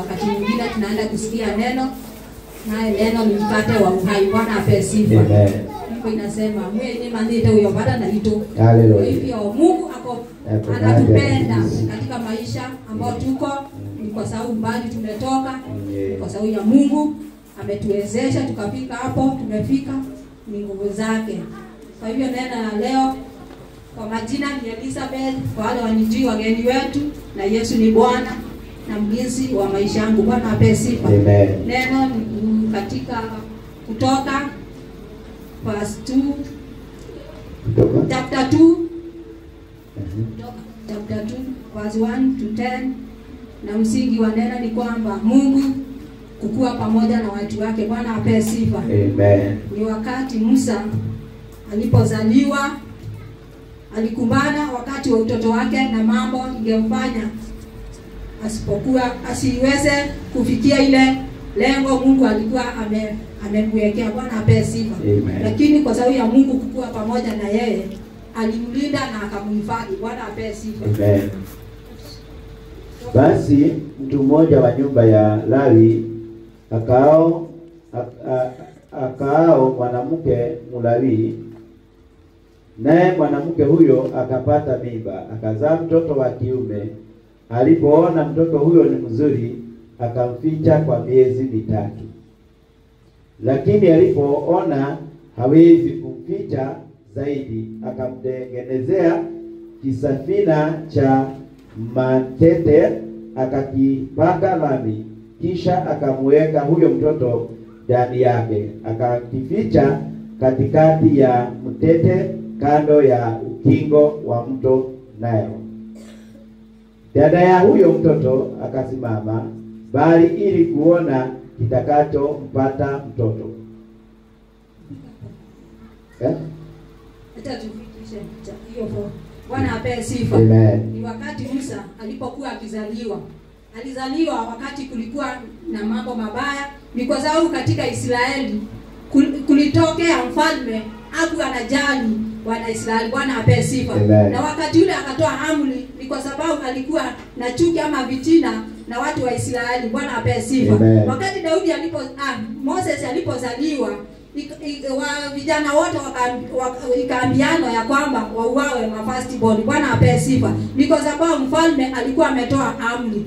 wakati mwingine tunaenda kusikia neno, naye neno ni mkate wa uhai. Bwana ape sifa. Amen. Mungu inasema mwenye mandite huyo bada na hito. Hallelujah. Hivyo Mungu anatupenda katika maisha ambao tuko, ni kwa sababu mbali tumetoka, kwa sababu ya Mungu ametuwezesha tukafika hapo tumefika, ni nguvu zake. Kwa hivyo neno leo kwa majina ni Elizabeth, kwa wale wanijui wageni wetu, na Yesu ni Bwana na mlinzi wa maisha yangu. Bwana ape sifa. Amen. Neno ni katika Kutoka verse 2 chapter 2 chapter 2 verse 1 to 10, na msingi wa neno ni kwamba Mungu kukua pamoja na watu wake. Bwana ape sifa. Amen. Ni wakati Musa alipozaliwa, alikumbana wakati wa utoto wake na mambo ingemfanya asiweze kufikia ile lengo Mungu alikuwa amemwekea. Bwana ape sifa. Lakini kwa sababu ya Mungu kukua pamoja na yeye, alimlinda na akamhifadhi. Bwana ape sifa. Amen. Basi mtu mmoja wa nyumba ya Lawi akaao mwanamke Mlawi, naye mwanamke huyo akapata mimba, akazaa mtoto wa kiume. Alipoona mtoto huyo ni mzuri, akamficha kwa miezi 3. Lakini alipoona hawezi kumficha zaidi, akamtengenezea kisafina cha matete, akakipaka lami, kisha akamweka huyo mtoto ndani yake, akakificha katikati ya mtete kando ya ukingo wa mto Nayo. Dada ya huyo mtoto akasimama bali ili kuona kitakacho mpata mtoto. Hata tufikishe hiyo kwa Bwana ape sifa. Amen. Ni wakati Musa alipokuwa akizaliwa. Alizaliwa wakati kulikuwa na mambo mabaya, ni kwa sababu katika Israeli kulitokea mfalme hakuwa anajali wana Israeli. Bwana ape sifa. Na wakati ule akatoa amri, ni kwa sababu alikuwa na chuki ama vitina na watu wa Israeli. Bwana ape sifa. Wakati Daudi Moses alipozaliwa, vijana wote ikaambiana ya kwamba wauawe mafirstborn. Bwana ape sifa. Ni kwa sababu mfalme alikuwa ametoa amri.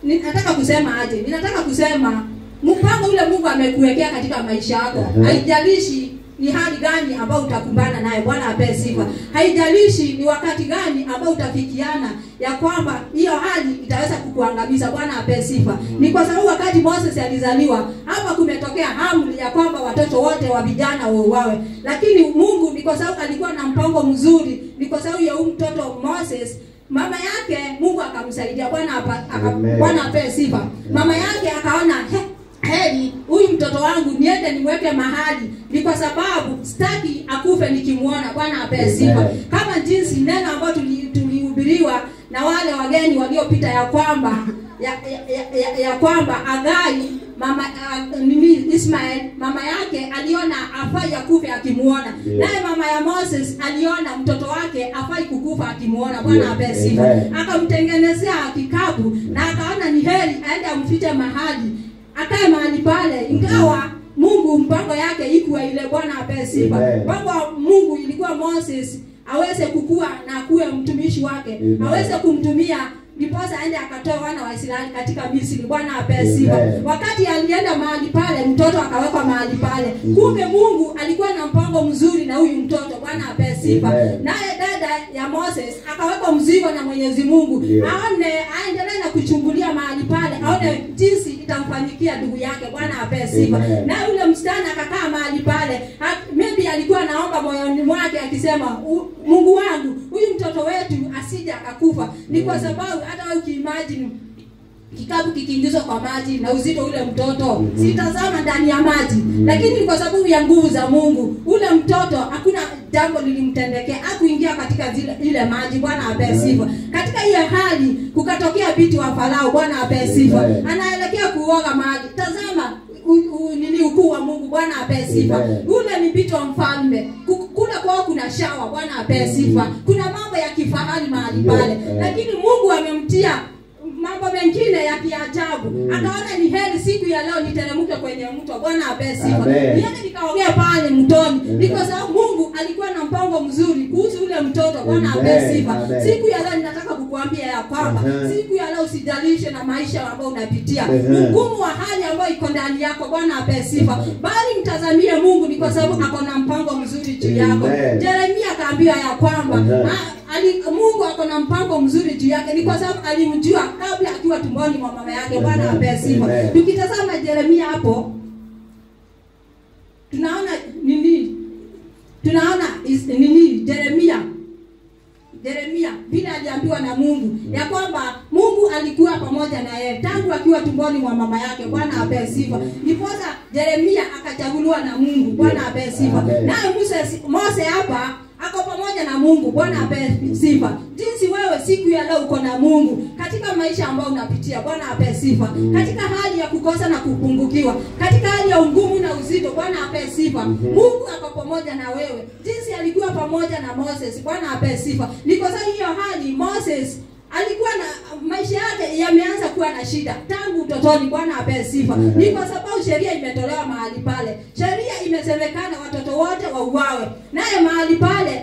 Ninataka kusema aje? Ninataka kusema mpango ule Mungu amekuwekea katika maisha yako, haijalishi ni hali gani ambao utakumbana naye. Bwana ape sifa. Haijalishi ni wakati gani ambao utafikiana ya kwamba hiyo hali itaweza kukuangamiza. Bwana ape sifa. Ni kwa sababu wakati Moses alizaliwa, hapa kumetokea amri ya kwamba watoto wote wa vijana wauawe. Lakini Mungu ni kwa sababu alikuwa na mpango mzuri, ni kwa sababu ya mtoto Moses, mama yake Mungu akamsaidia. Bwana ape sifa. Mama yake akaona heri huyu mtoto wangu niende niweke mahali, ni kwa sababu sitaki akufe nikimuona. Bwana ape sifa. Kama jinsi neno ambalo tulihubiriwa na wale wageni waliopita ya kwamba ya kwamba Agai Ismael mama yake aliona afai akufe akimuona. Naye mama ya Moses aliona mtoto wake afai kukufa akimuona. Bwana ape sifa. Akamtengenezea kikapu na akaona ni heri aende amfiche mahali, akae mahali pale, ingawa Mungu mpango yake ikuwa ile. Bwana ape sifa. Mpango wa Mungu ilikuwa Moses aweze kukua na kuwe mtumishi wake, aweze kumtumia ndiposa aende akatoa wana wa Israeli katika Misri. Bwana ape sifa. Wakati alienda mahali pale, mtoto akawekwa mahali pale. Kumbe Mungu alikuwa na mpango mzuri na huyu mtoto. Bwana ape sifa. Naye dada ya Moses akawekwa mzigo na Mwenyezi Mungu, aone aendelee na kuchungulia mahali pale, aone jinsi itamfanyikia ndugu yake. Bwana ape sifa. Na yule msichana akakaa mahali pale, maybe alikuwa anaomba moyoni mwake akisema, Mungu wangu, huyu mtoto wetu asije akakufa. Ni kwa sababu hata ukiimagine kikapu kikiingizwa kwa maji na uzito ule mtoto sitazama ndani ya maji, lakini kwa sababu ya nguvu za Mungu ule mtoto hakuna jambo lilimtendekea, hakuingia katika ile maji. Bwana ape sifa. Katika hiyo hali kukatokea binti wa Farao. Bwana ape sifa. Anaelekea kuoga maji. Tazama nini ukuu wa Mungu. Bwana ape sifa. Ule ni binti wa mfalme. Kule kwao kuna shawa. Bwana ape sifa. Kuna mambo ya kifahari mahali pale, lakini Mungu amemtia mambo mengine ya kiajabu. Akaona ni heri siku ya leo niteremke kwenye mto. Bwana apewe sifa. Niende nikaogea pale mtoni. Ni kwa sababu Mungu alikuwa na mpango mzuri kuhusu ule mtoto. Bwana apewe sifa. Siku ya leo ninataka kukuambia ya kwamba siku ya leo usijalishe na maisha ambayo unapitia, ugumu wa hali ambayo iko ndani yako. Bwana apewe sifa. Bali mtazamie Mungu, ni kwa sababu ako na mpango mzuri juu yako. Yeremia akaambiwa ya kwamba Mungu ako na mpango mzuri juu yake, ni kwa sababu alimjua kabla akiwa tumboni mwa mama yake. Bwana apewe sifa. Tukitazama Yeremia hapo tunaona nini? Tunaona Yeremia vile aliambiwa na Mungu ya kwamba Mungu alikuwa pamoja na yeye tangu akiwa tumboni mwa mama yake. Bwana apewe sifa. Niposa Yeremia akachaguliwa na Mungu. Bwana apewe sifa. Naye Mose hapa ako pamoja na Mungu. Bwana apewe sifa. Jinsi wewe siku ya leo uko na Mungu katika maisha ambayo unapitia. Bwana apewe sifa. Katika hali ya kukosa na kupungukiwa, katika hali ya ungumu na uzito. Bwana apewe sifa. Mungu ako pamoja na wewe. Jinsi alikuwa pamoja na Moses. Bwana apewe sifa. Ni kwa sababu hiyo hali Moses alikuwa na maisha yake yameanza kuwa na shida tangu utotoni. Bwana apewe sifa. Ni kwa sababu sheria imetolewa mahali pale. Sheria imesemekana watoto wote wauawe. Naye mahali pale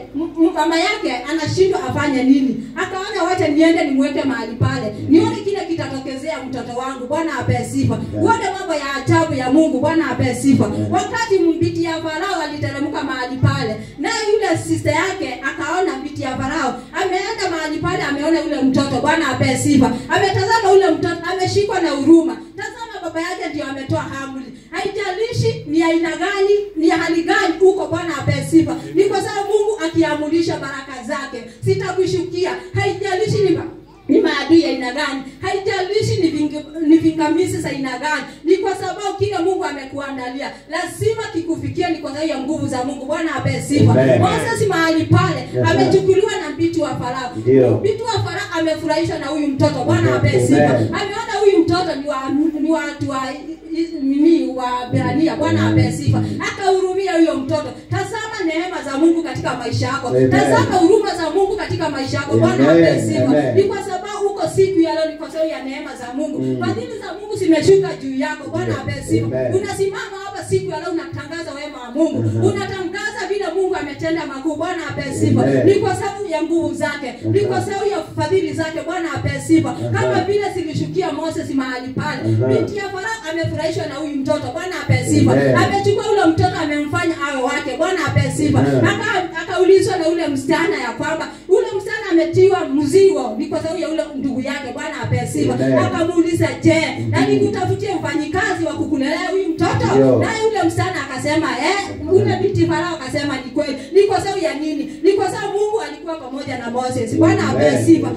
mama yake anashindwa afanye nini. Akaona wacha niende nimweke mahali pale, nione kile kitatokezea mtoto wangu. Bwana apewe sifa. Uone mambo ya ajabu ya Mungu. Bwana apewe sifa. Wakati mbiti ya Farao aliteremka mahali pale, naye yule sister yake akaona mbiti ya Farao ameenda mahali pale, ameona yule mtoto. Bwana apewe sifa. Ametazama ule mtoto, ameshikwa na huruma. Tazama baba yake ndio ametoa amri. Haijalishi ni aina gani, ni hali gani uko. Bwana apewe sifa. Ni kwa sababu Mungu akiamurisha baraka zake sitakushukia. Haijalishi ni maadui ya aina gani, haijalishi ni vingamizi za aina gani, ni kwa sababu kile Mungu amekuandalia lazima kikufikie. Ni kwa sababu ya nguvu za Mungu. Bwana apewe sifa. Moses mahali pale amechukuliwa na mbiti wa Farao. Mbiti wa Farao amefurahishwa na huyu mtoto. Bwana apewe sifa. Ameona huyu mtoto ni watu wa Waebrania. Bwana apewe sifa. Akahurumia huyo mtoto. Tazama neema za Mungu katika maisha yako. Tazama huruma za Mungu katika maisha yako. Bwana apewe sifa. Ni kwa sababu huko siku ya leo, ni kwa sababu ya neema za Mungu. Fadhili za Mungu zimeshuka juu yako. Bwana apewe sifa. Unasimama hapa siku ya leo unatangaza wema wa Mungu. Unatangaza vile Mungu ametenda makuu. Bwana apewe sifa. Ni kwa sababu ya nguvu zake, ni kwa sababu ya fadhili zake. Bwana apewe sifa. Kama vile zilishukia Moses mahali pale, binti ya Farao amefurahishwa na huyu mtoto. Bwana apewe sifa. Amechukua ule mtoto amemfanya awe wake. Bwana apewe sifa. Akaulizwa na ule msichana ya kwamba ule msichana ametiwa mzigo, ni kwa sababu ya ule ndugu yake. Bwana apewe sifa. Akamuuliza, je, na nikutafutie mfanyikazi wa kukulelea huyu mtoto? Naye ule msichana akasema ule binti Farao akasema ni kweli. Ni kwa sababu ya nini? Ni kwa sababu Mungu alikuwa pamoja na Moses. Bwana apewe sifa.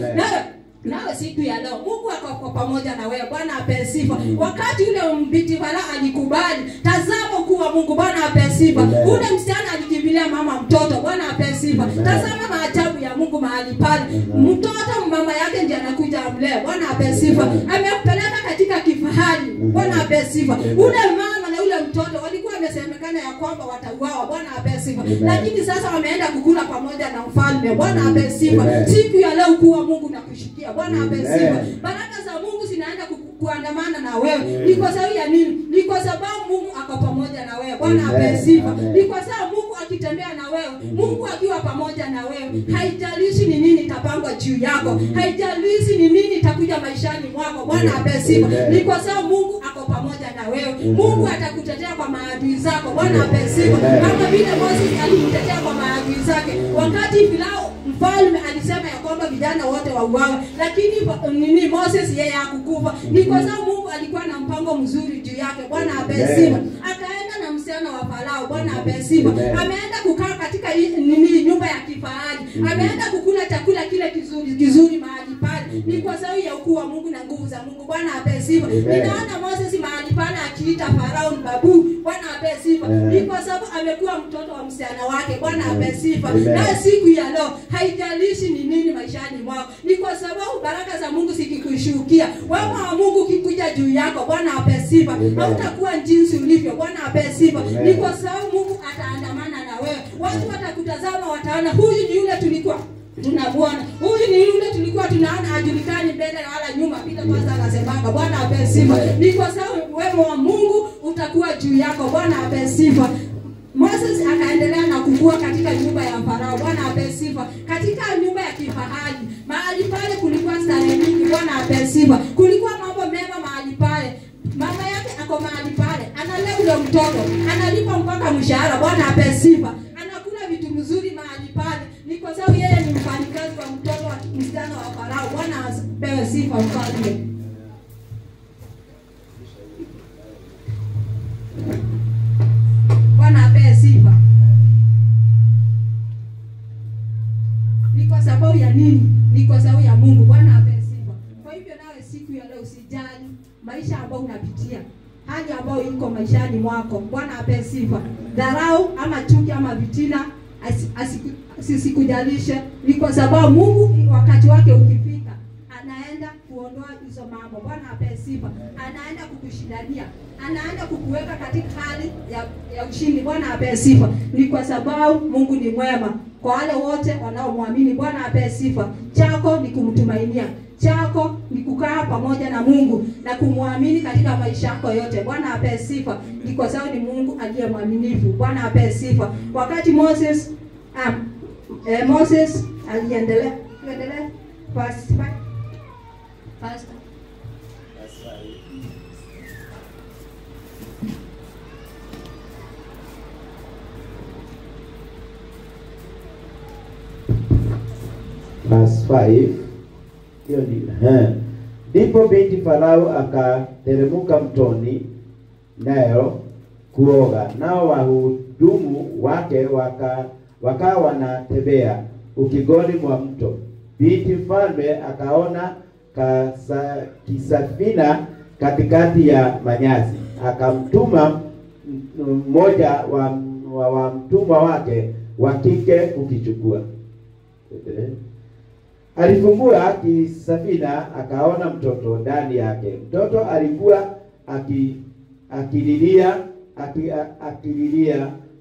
Nawe siku ya leo Mungu ako pamoja na wewe. Bwana apewe sifa. Wakati ule binti Farao alikubali, tazama kuwa Mungu. Bwana apewe sifa. Ule msichana alikimbilia mama mtoto. Bwana apewe sifa. Tazama maajabu ya Mungu mahali pale. Mtoto mama yake ndiye anakuja amlee. Bwana apewe sifa. Amempeleka katika kifahari. Bwana apewe sifa. Ule mama na ule mtoto walikuwa wamesemekana ya kwamba watauawa. Bwana apewe sifa. Lakini sasa wameenda kukula pamoja na mfalme. Bwana apewe sifa. Siku ya leo kuwa Mungu na kushukia. Bwana apewe sifa. Baraka za Mungu zinaenda kuandamana na wewe. Ni kwa sababu ya nini? Ni kwa sababu Mungu ako pamoja na wewe. Bwana apewe sifa. Ni kwa sababu Mungu akitembea na wewe, Mungu akiwa pamoja na wewe, haijalishi ni nini itapangwa juu yako, haijalishi ni nini itakuja maishani mwako. Bwana apewe sifa. Ni kwa sababu Mungu ako pamoja na wewe. Mungu atakutetea kwa maadui zako. Bwana apewe sifa. Kama vile Moses alimtetea kwa maadui zake wakati Farao mfalme alisema ya kwamba vijana wote wauawe, lakini Moses yeye hakukufa. Ni kwa sababu Mungu alikuwa na mpango mzuri juu yake. Bwana apewe sifa. Akaenda na msichana wa Farao. Bwana apewe sifa. Ameenda kukaa katika nyumba ya kifahari. Ameenda kukula chakula kile kizuri mahali pale. Ni kwa sababu ya ukuu wa Mungu na nguvu za Mungu. Bwana apewe sifa. Ninaona Moses mahali pale akiita Farao babu. Bwana apewe sifa. Ni kwa sababu amekuwa mtoto wa msichana wake. Bwana apewe sifa. Na siku ya leo haijalishi ni nini maishani mwako, ni kwa sababu baraka za Mungu zikikushukia, wema wa Mungu kikuja juu yako. Bwana apewe sifa. Hautakuwa jinsi ulivyo. Bwana apewe sifa. Ni kwa sababu Mungu ataandamana na wewe. Watu watakutazama, wataona huyu ni yule Tunamuona huyu ni yule tulikuwa tunaona hajulikani mbele wala nyuma. Peter kwanza anasemanga Bwana ape sifa. Ni kwa sababu wewe wa Mungu utakuwa juu yako. Bwana ape sifa. Moses akaendelea na kukua katika nyumba ya Farao. Bwana ape sifa. Katika nyumba ya kifahari, mahali pale kulikuwa starehe nyingi. Bwana ape sifa. Kulikuwa mambo mema mahali pale. Mama yake ako mahali pale, analea ule mtoto, analipa mpaka mshahara. Bwana ape sifa. Anakula vitu mzuri mahali pale. Ni kwa sababu yeye ni mfanyikazi wa mtoto wa msichana wa Farao. Bwana apewe sifa mfalme. Bwana apewe sifa. Ni kwa sababu ya nini? Ni kwa sababu ya Mungu. Bwana apewe sifa. Kwa hivyo nawe siku ya leo usijali maisha ambayo unapitia, hali ambayo iko maishani mwako. Bwana apewe sifa. Dharau ama chuki ama vitina sisikujalishe. Ni kwa sababu Mungu wakati wake ukifika anaenda kuondoa hizo mambo. Bwana apewe sifa. Anaenda kukushindania, anaenda kukuweka katika hali ya ushindi. Bwana apewe sifa. Ni kwa sababu Mungu ni mwema kwa wale wote wanaomwamini. Bwana apewe sifa. Chako ni kumtumainia, chako ni kukaa pamoja na Mungu na kumwamini katika maisha yako yote. Bwana apewe sifa. Ni kwa sababu ni Mungu aliye mwaminifu. Bwana apewe sifa. Wakati Moses aliendelea verse 5. Verse 5. Hiyo ni ndipo binti Farao akateremka mtoni nayo kuoga, nao wahudumu wake wakawa wanatembea ukingoni mwa mto. Binti mfalme akaona kisafina katikati ya manyasi, akamtuma mmoja wa mtumwa wake wa kike kukichukua. Alifungua kisafina akaona mtoto ndani yake. Mtoto alikuwa akililia,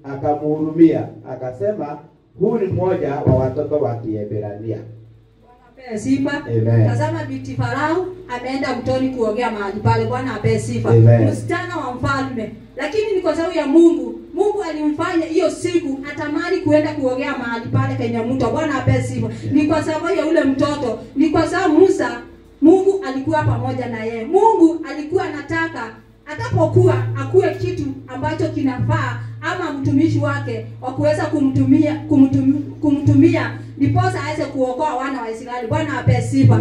akamhurumia, akasema, huu ni mmoja wa watoto wa Kiebrania. Bwana apewe sifa. Tazama binti Farao ameenda mtoni kuogea mahali pale. Bwana apewe sifa. Msichana wa mfalme, lakini ni kwa sababu ya Mungu. Mungu alimfanya hiyo siku atamani kuenda kuogea mahali pale kwenye mto. Bwana apewe sifa. Ni kwa sababu ya ule mtoto. Ni kwa sababu Musa, Mungu alikuwa pamoja na yeye. Mungu alikuwa anataka atapokuwa akuwe kitu ambacho kinafaa ama mtumishi wake wa kuweza kumtumia ndiposa aweze kuokoa wana wa Israeli. Bwana apewe sifa.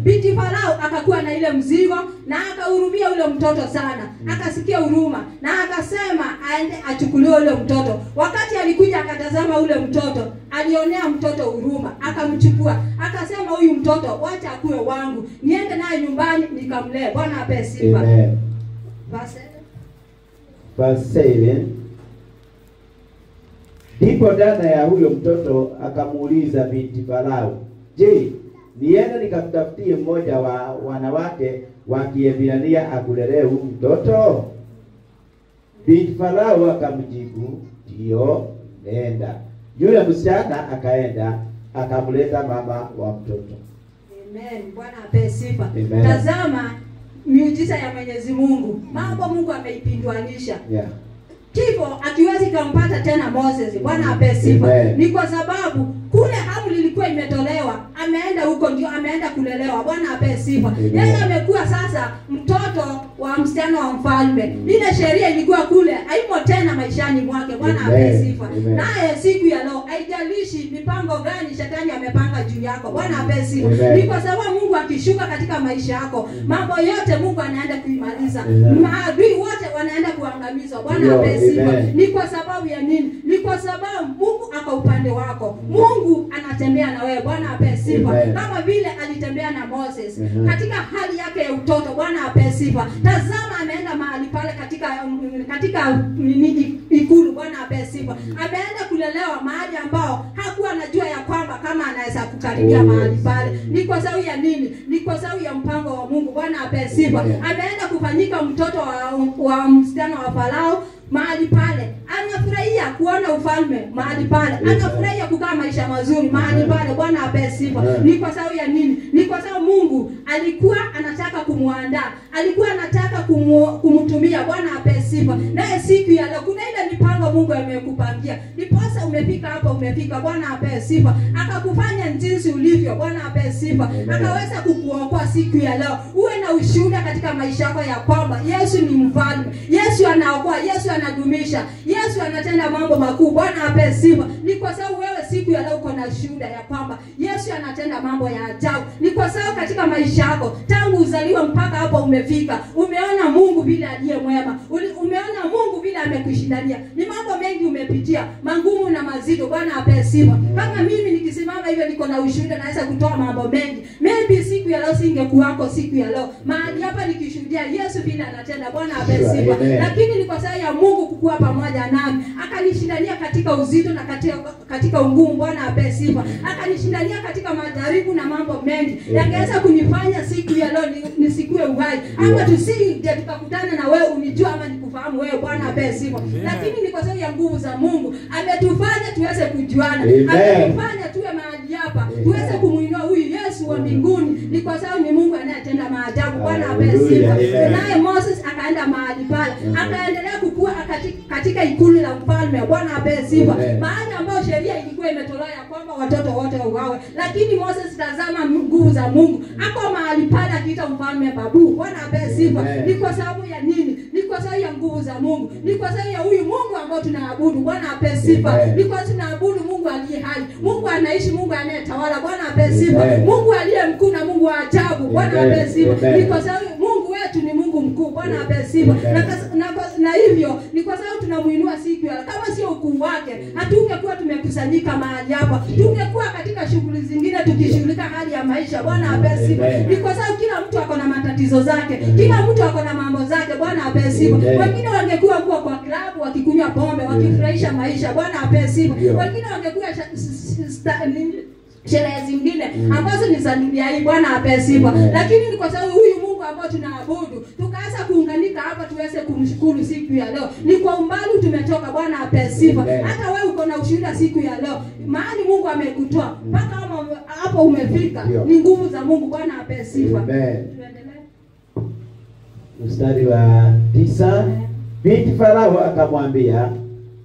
Binti Farao akakuwa na ile mzigo na akahurumia ule mtoto sana. Akasikia huruma na akasema aende achukuliwe ule mtoto. Wakati alikuja akatazama ule mtoto, alionea mtoto huruma, akamchukua. Akasema huyu mtoto wacha akuwe wangu, niende naye nyumbani nikamlee. Bwana apewe sifa. Verse 7. Ndipo dada ya huyo mtoto akamuuliza binti Farao, je, niende nikamtafutie mmoja wa wanawake wa Kiebrania akulelee huyu mtoto? Binti Farao akamjibu, ndio, nenda. Yule msichana akaenda akamleta mama wa mtoto. Amen. Bwana apewe sifa. Tazama miujiza ya Mwenyezi Mungu. Mambo Mungu ameipinduanisha. Kifo akiwezi kumpata tena Moses. Bwana apewe sifa. Ni kwa sababu kule amri ilikuwa imetolewa, ameenda huko ndio ameenda kulelewa. Bwana apewe sifa. Yeye amekuwa sasa mtoto wa msichana wa mfalme. Ile sheria ilikuwa kule haipo tena maishani mwake. Bwana apewe sifa. Naye siku ya leo haijalishi mipango gani shetani amepanga juu yako. Bwana apewe sifa. Ni kwa sababu Mungu akishuka katika maisha yako, mambo yote Mungu anaenda kuimaliza. Maadui wote wanaenda kuangamizwa. Bwana apewe sifa. Ni kwa sababu ya nini? Ni kwa sababu Mungu ako upande wako. Mungu anatembea na wewe. Bwana apewe sifa. Kama vile alitembea na Moses katika hali yake ya utoto. Bwana apewe sifa. Tazama ameenda mahali pale katika ikulu. Bwana apewe sifa. Ameenda kulelewa mahali ambao hakuwa anajua ya kwamba kama anaweza kukaribia mahali pale. Ni kwa sababu ya nini? Ni kwa sababu ya mpango wa Mungu. Bwana apewe sifa. Ameenda kufanyika mtoto wa msichana wa Farao mahali pale. Anafurahia anafurahia kuona ufalme mahali pale. Anafurahia kukaa maisha mazuri mahali pale. Bwana apewe sifa. Ni kwa sababu ya nini? Ni kwa sababu Mungu alikuwa anataka kumuandaa. Alikuwa anataka kumtumia. Bwana apewe sifa. Naye siku ya leo kuna ile mipango Mungu amekupangia. Ndiposa umefika hapa, umefika. Bwana apewe sifa. Akakufanya jinsi ulivyo. Bwana apewe sifa. Akaweza kukuokoa siku ya leo. Uwe na ushuhuda katika maisha yako ya kwamba Yesu ni mfalme. Yesu anaokoa, Yesu anadumisha, Yesu anatenda mambo makuu. Bwana apewe sifa. Ni kwa sababu wewe siku ya leo uko na shuhuda ya kwamba Yesu anatenda mambo ya ajabu. Ni kwa sababu katika maisha yako tangu uzaliwa mpaka hapo umefika, umeona Mungu vile aliye mwema. Umeona Mungu vile amekushindania. Ni mambo mengi umepitia, magumu na mazito. Bwana apewe sifa. Kama mimi nikisimama hivyo niko na ushuhuda, naweza kutoa mambo mengi. Maybe siku ya leo singekuwako siku ya leo. Mahali hapa nikishuhudia Yesu vile anatenda. Bwana apewe sifa. Lakini ni kwa sababu ya Mungu kukuwa pamoja nami. Akanishindania katika uzito na katika ungumu. Bwana apewe sifa. Akanishindania katika majaribu na mambo mengi. Yangeweza kunifanya siku ya leo nisikue uhai. Ama tusije tukakutana na wewe unijua ama nikufahamu wewe. Bwana apewe sifa. Lakini ni kwa sababu ya nguvu za Mungu ametufanya tuweze kujuana. Ametufanya tuwe mahali hapa tuweze kumuinua huyu Yesu wa mbinguni. Ni kwa sababu ni Mungu anayetenda maajabu. Bwana apewe sifa. Naye Moses akaenda mahali pale, akaendelea kukua katika ikulu la mfalme. Bwana apewe sifa. Mahali ambapo sheria ilikuwa imetolewa ya kwamba watoto wote wauawe, lakini Moses, tazama nguvu za Mungu, ako mahali pale akiita mfalme babu. Bwana apewe sifa. Ni kwa sababu ya nini? Ni kwa sababu ya nguvu za Mungu. Ni kwa sababu ya huyu Mungu ambao tunaabudu. Bwana apewe sifa. Ni kwa sababu tunaabudu Mungu aliye hai. Mungu anaishi, Mungu anayetawala. Bwana apewe sifa. Mungu aliye mkuu na Mungu wa ajabu. Bwana apewe sifa. Ni kwa sababu Mungu wetu ni Mungu mkuu. Bwana apewe sifa. Na hivyo ni kwa sababu tunamuinua siku ya kama sio ukuu wake, hatungekuwa tumekusanyika mahali hapa. Tungekuwa katika shughuli zingine tukishughulika hali ya maisha. Bwana apewe sifa. Ni kwa sababu kila mtu ako na matatizo zake. Kila mtu ako na mambo zake. Bwana apewe sifa. Wengine wangekuwa kwa klabu wakikunywa pombe, wakifurahisha maisha. Bwana apewe sifa. Wengine wangekuwa sherehe zingine ambazo ni za dunia hii. Bwana apewe sifa. Lakini ni kwa sababu huyu Mungu ambao tunaabudu, tukaanza kuunganika hapa tuweze kumshukuru siku ya leo. Ni kwa umbali tumetoka. Bwana apewe sifa. Hata wewe uko na ushuhuda siku ya leo. Mahali Mungu amekutoa mpaka hapo umefika, ni nguvu za Mungu. Bwana apewe sifa. Tuendelee. Mstari wa 9. Binti Farao akamwambia,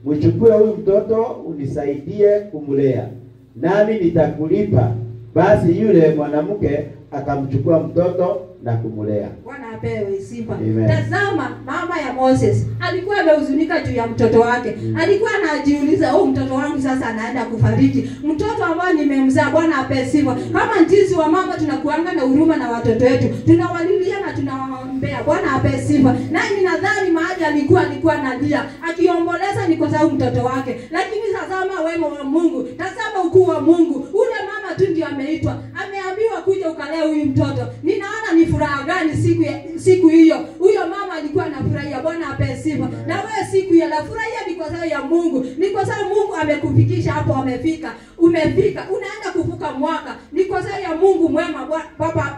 mchukue huyu mtoto unisaidie kumlea, nami nitakulipa. Basi yule mwanamke akamchukua mtoto na kumlea. Bwana apewe sifa. Tazama, mama ya Moses alikuwa amehuzunika juu ya mtoto wake. Alikuwa anajiuliza, mtoto wangu sasa anaenda kufariki. Mtoto ambaye nimemzaa. Bwana apewe sifa. Kama jinsi wa mama tunakuanga na huruma na watoto wetu, tunawalilia na tunawaombea. Bwana apewe sifa. Na ninadhani mahali alikuwa analia akiomboleza ni kwa sababu mtoto wake. Lakini tazama wema wa Mungu. Tazama ukuu wa Mungu. Ule mama tu ndio ameitwa, ameambiwa kuja ukalee huyu mtoto. Ninaona ni furaha gani siku hiyo. Huyo mama alikuwa anafurahia. Bwana apewe sifa. Na wewe siku ya la furahia ni kwa sababu ya Mungu. Ni kwa sababu Mungu amekufikisha hapo umefika. Unaenda kuvuka mwaka. Ni kwa sababu ya Mungu mwema.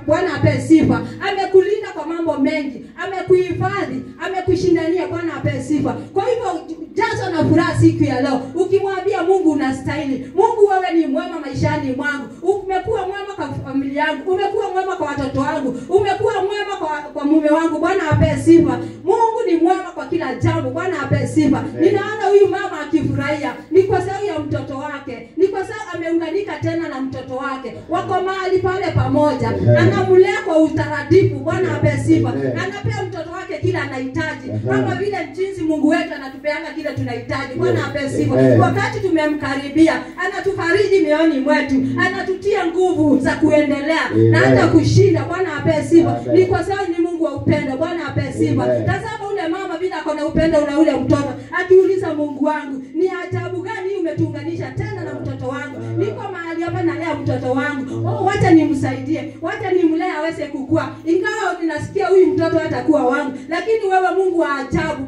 Bwana apewe sifa. Amekulinda kwa mambo mengi. Amekuhifadhi, amekushindania. Bwana apewe sifa. Kwa hivyo jazo na furaha siku ya leo. Ukimwambia Mungu unastahili. Mungu wewe ni mwema maishani mwangu. Umekuwa mwema kwa familia yangu. Umekuwa mwema kwa watoto wangu. Umekuwa mwema kwa mume wangu. Bwana apewe sifa. Mungu ni mwema kwa kila jambo. Bwana apewe sifa. Ninaona huyu mama akifurahia. Ni kwa sababu ya mtoto wake. Ni kwa sababu ameunganika tena na mtoto wake. Wako mahali pale pamoja. Anamlea kwa utaratibu. Bwana apewe sifa. Anapea mtoto wake kila anahitaji. Kama vile jinsi Mungu wetu anatupeanga kila tunahitaji. Bwana apewe sifa. Wakati tumemkaribia, anatufariji mioyoni mwetu. Anatutia nguvu za kuendelea na hata kushinda. Bwana apewe sifa. Ni kwa sababu ni Mungu wa upendo. Bwana apewe sifa. Tazama ule mama vile ako na upendo na ule mtoto. Akiuliza, Mungu wangu, ni ajabu gani umetuunganisha tena na mtoto wangu? Niko mahali hapa nalea mtoto wangu. Wacha nimsaidie. Wacha nimlee aweze kukua. Ingawa ninasikia huyu mtoto hatakuwa wangu, lakini wewe Mungu wa ajabu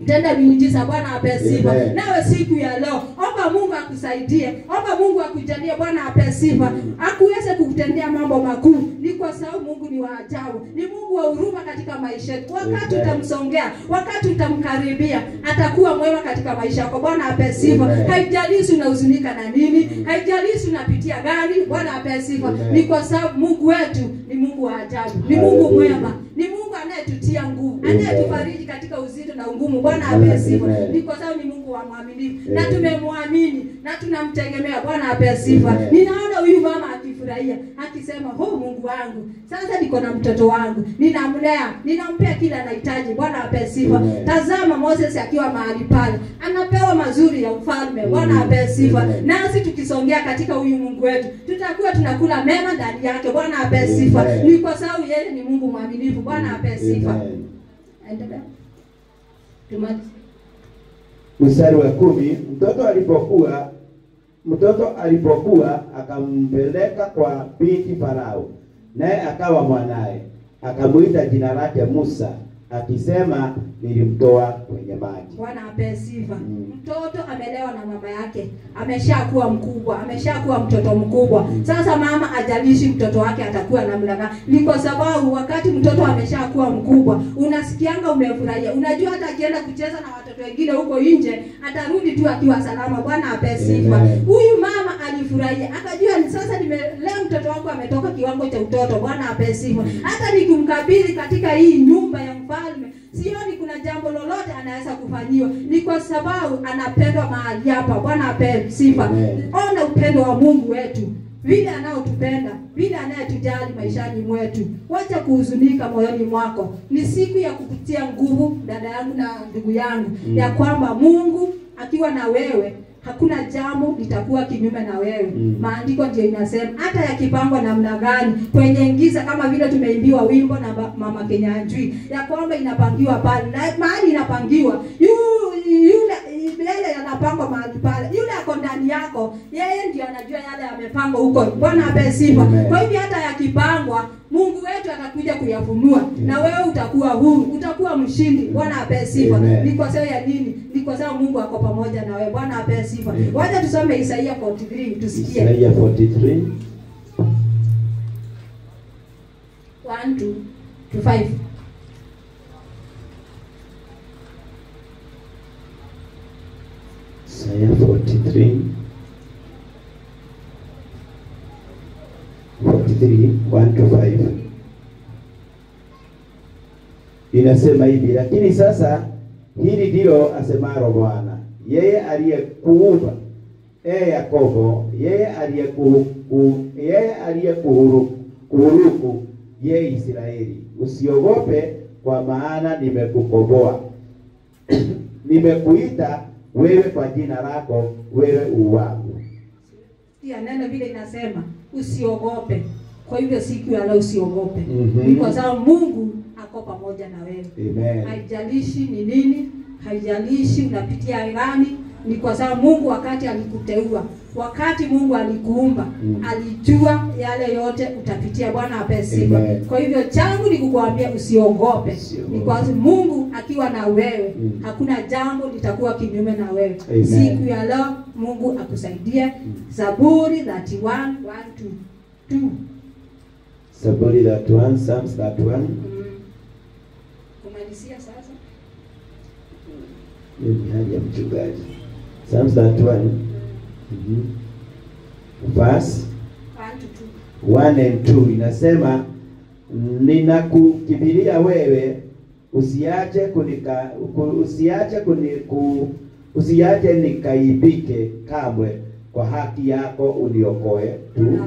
Tenda miujiza. Bwana ape sifa. Amen. Nawe siku ya leo omba Mungu akusaidie, omba Mungu akujalie. Bwana ape sifa, akuweze kukutendea mambo makuu. Ni kwa sababu Mungu ni wa ajabu, ni Mungu wa huruma katika maisha yetu. Wakati utamsongea, wakati utamkaribia, atakuwa mwema katika maisha yako. Bwana ape sifa. Haijalishi unahuzunika na nini, haijalishi unapitia gani. Bwana ape sifa. Ni kwa sababu Mungu wetu ni Mungu wa ajabu, ni Mungu mwema, ni Mungu anayetutia nguvu, anayetufariji katika uzito na ugumu. Bwana ape sifa. Ni kwa sababu ni Mungu wa mwaminifu, na tumemwamini na tunamtegemea. Bwana ape sifa. Ninaona huyu mama akifurahia, akisema, "Oh Mungu wangu, sasa niko na mtoto wangu, ninamlea, ninampea kila anahitaji." Bwana ape sifa. Tazama Moses akiwa mahali pale, anapewa mazuri ya ufalme. Bwana ape sifa. Nasi tukisongea katika huyu Mungu wetu, tutakuwa tunakula mema ndani yake. Bwana ape sifa. Ni kwa sababu yeye ni Mungu mwaminifu. Bwana ape sifa. Endelea. Mstari wa 10, mtoto alipokuwa akampeleka kwa binti Farao, naye akawa mwanae, akamuita jina lake Musa, akisema, nilimtoa kwenye maji. Bwana ape sifa. Mtoto amelewa na mama yake, ameshakuwa mkubwa, ameshakuwa mtoto mkubwa. Sasa mama ajalishi mtoto wake atakuwa namna gani. Ni kwa sababu wakati mtoto ameshakuwa mkubwa, unasikianga umefurahia. Unajua hata akienda kucheza na watoto wengine huko nje, atarudi tu akiwa salama. Bwana ape sifa. Huyu mama alifurahia, akajua ni sasa leo mtoto wangu ametoka kiwango cha utoto. Bwana ape sifa. Hata nikimkabidhi katika hii nyumba ya mfalme, sioni kuna jambo lolote anaweza kufanyiwa. Ni kwa sababu anapendwa mahali hapa. Bwana ape sifa. Ona upendo wa Mungu wetu, vile anaotupenda, vile anayetujali maishani mwetu. Wacha kuhuzunika moyoni mwako. Ni siku ya kukutia nguvu, dada yangu na ndugu yangu, ya kwamba Mungu akiwa na wewe, hakuna jambo litakuwa kinyume na wewe. Maandiko ndio inasema, hata yakipangwa namna gani kwenye giza, kama vile tumeimbiwa wimbo na Mama Kenyanjui, ya kwamba inapangiwa pale, na mahali inapangiwa yule yanapangwa mahali pale, yule ako ndani yako, yeye ndio anajua yale yamepangwa huko. Bwana ape sifa. Kwa hivyo hata yakipangwa, Mungu wetu atakuja kuyafunua, na wewe utakuwa huru, utakuwa mshindi. Bwana ape sifa. Ni kwa sababu ya nini? Ni kwa sababu Mungu ako pamoja na wewe. Bwana ape sifa. Wacha tusome Isaia 43 tusikie. Isaia 43 1 to 5. Isaia 43 1 to 5 inasema hivi, lakini sasa hili ndilo asemalo Bwana, yeye aliyekuumba, Yakobo, yeye aliyekuhuruku, yeye Israeli, usiogope, kwa maana nimekukomboa. Nimekuita wewe kwa jina lako, wewe uwangu. Pia neno vile inasema usiogope. Kwa hivyo siku ya leo usiogope. Ni kwa sababu Mungu ako pamoja na wewe. Amen. Haijalishi ni nini, haijalishi unapitia gani. Ni kwa sababu Mungu wakati alikuteua, wakati Mungu alikuumba, alijua yale yote utapitia. Bwana ape sifa. Kwa hivyo changu ni kukuambia usiogope. Ni kwa sababu Mungu akiwa na wewe, hakuna jambo litakuwa kinyume na wewe. Siku ya leo Mungu akusaidie. Zaburi 31 1 to 2. Zaburi 31, Psalms 31. Kumalizia sasa. Ni hali ya mchungaji. Psalms 31. Verse 1 and 2 inasema, ninakukimbilia wewe, usiache nikaibike kamwe, kwa haki yako uniokoe tu.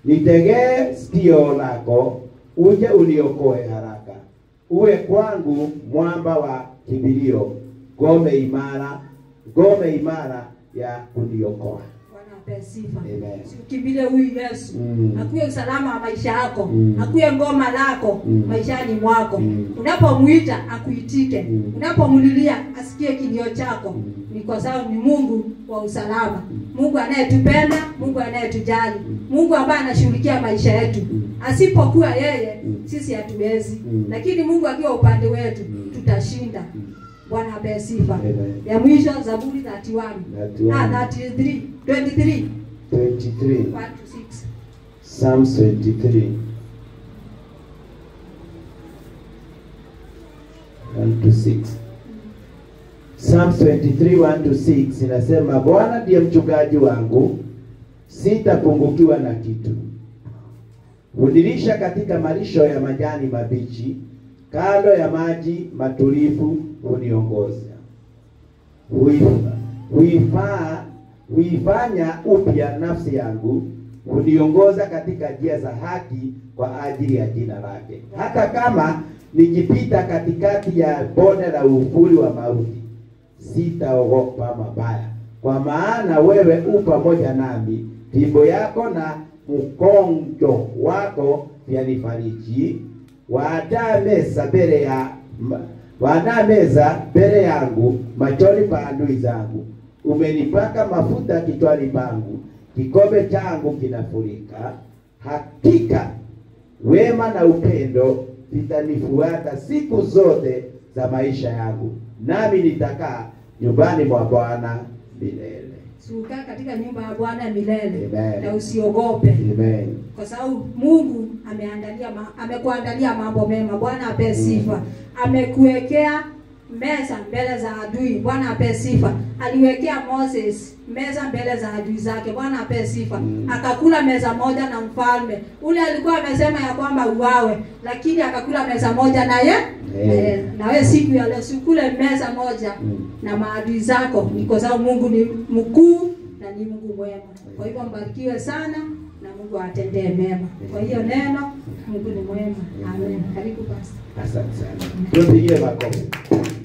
Nitegee sikio lako, uje uniokoe haraka. Uwe kwangu mwamba wa kimbilio, ngome imara ya kuniokoa. Bwana ape sifa. Ukimbilie huyu Yesu. Akuwe usalama wa maisha yako. Akuwe ngoma lako maishani mwako. Unapomuita akuitike. Unapomlilia asikie kilio chako. Ni kwa sababu ni Mungu wa usalama. Mungu anayetupenda, Mungu anayetujali. Mungu ambaye anashughulikia maisha yetu. Asipokuwa yeye, sisi hatuwezi. Lakini Mungu akiwa upande wetu, tutashinda. Bwana ape sifa. Amen. Ya mwisho Zaburi 31. 23. 23. 23. 1 to 6. Psalms 23. 1 to 6. Psalms 23, 1 to 6 inasema, Bwana ndiye mchungaji wangu, sitapungukiwa na kitu. Hunilisha katika malisho ya majani mabichi, kando ya maji matulivu huniongoza. Huifanya upya nafsi yangu, huniongoza katika njia za haki kwa ajili ya jina lake. Hata kama nikipita katikati ya bonde la uvuli wa mauti, sitaogopa mabaya, kwa maana wewe u pamoja nami, fimbo yako na mkonjo wako vyanifariji. Waandaa meza mbele yangu machoni pa adui zangu. Umenipaka mafuta kichwani pangu, kikombe changu kinafurika. Hakika wema na upendo vitanifuata siku zote za maisha yangu, nami nitakaa nyumbani mwa Bwana milele. Suka katika nyumba ya Bwana milele. Amen. Na usiogope. Amen. Kwa sababu Mungu amekuandalia mambo mema. Bwana ape sifa. Amekuwekea meza mbele za adui. Bwana ape sifa. Aliwekea Moses meza mbele za adui zake. Bwana ape sifa. Akakula meza moja na mfalme. Ule alikuwa amesema ya kwamba uwawe, lakini akakula meza moja naye. Na wewe siku ya leo sikule meza moja na maadui zako, kwa sababu Mungu ni mkuu na ni Mungu mwema. Kwa hivyo mbarikiwe sana na Mungu atendee mema. Kwa hiyo neno, Mungu ni mwema. Amen. Karibu basi. Asante sana. Tupigie makofi.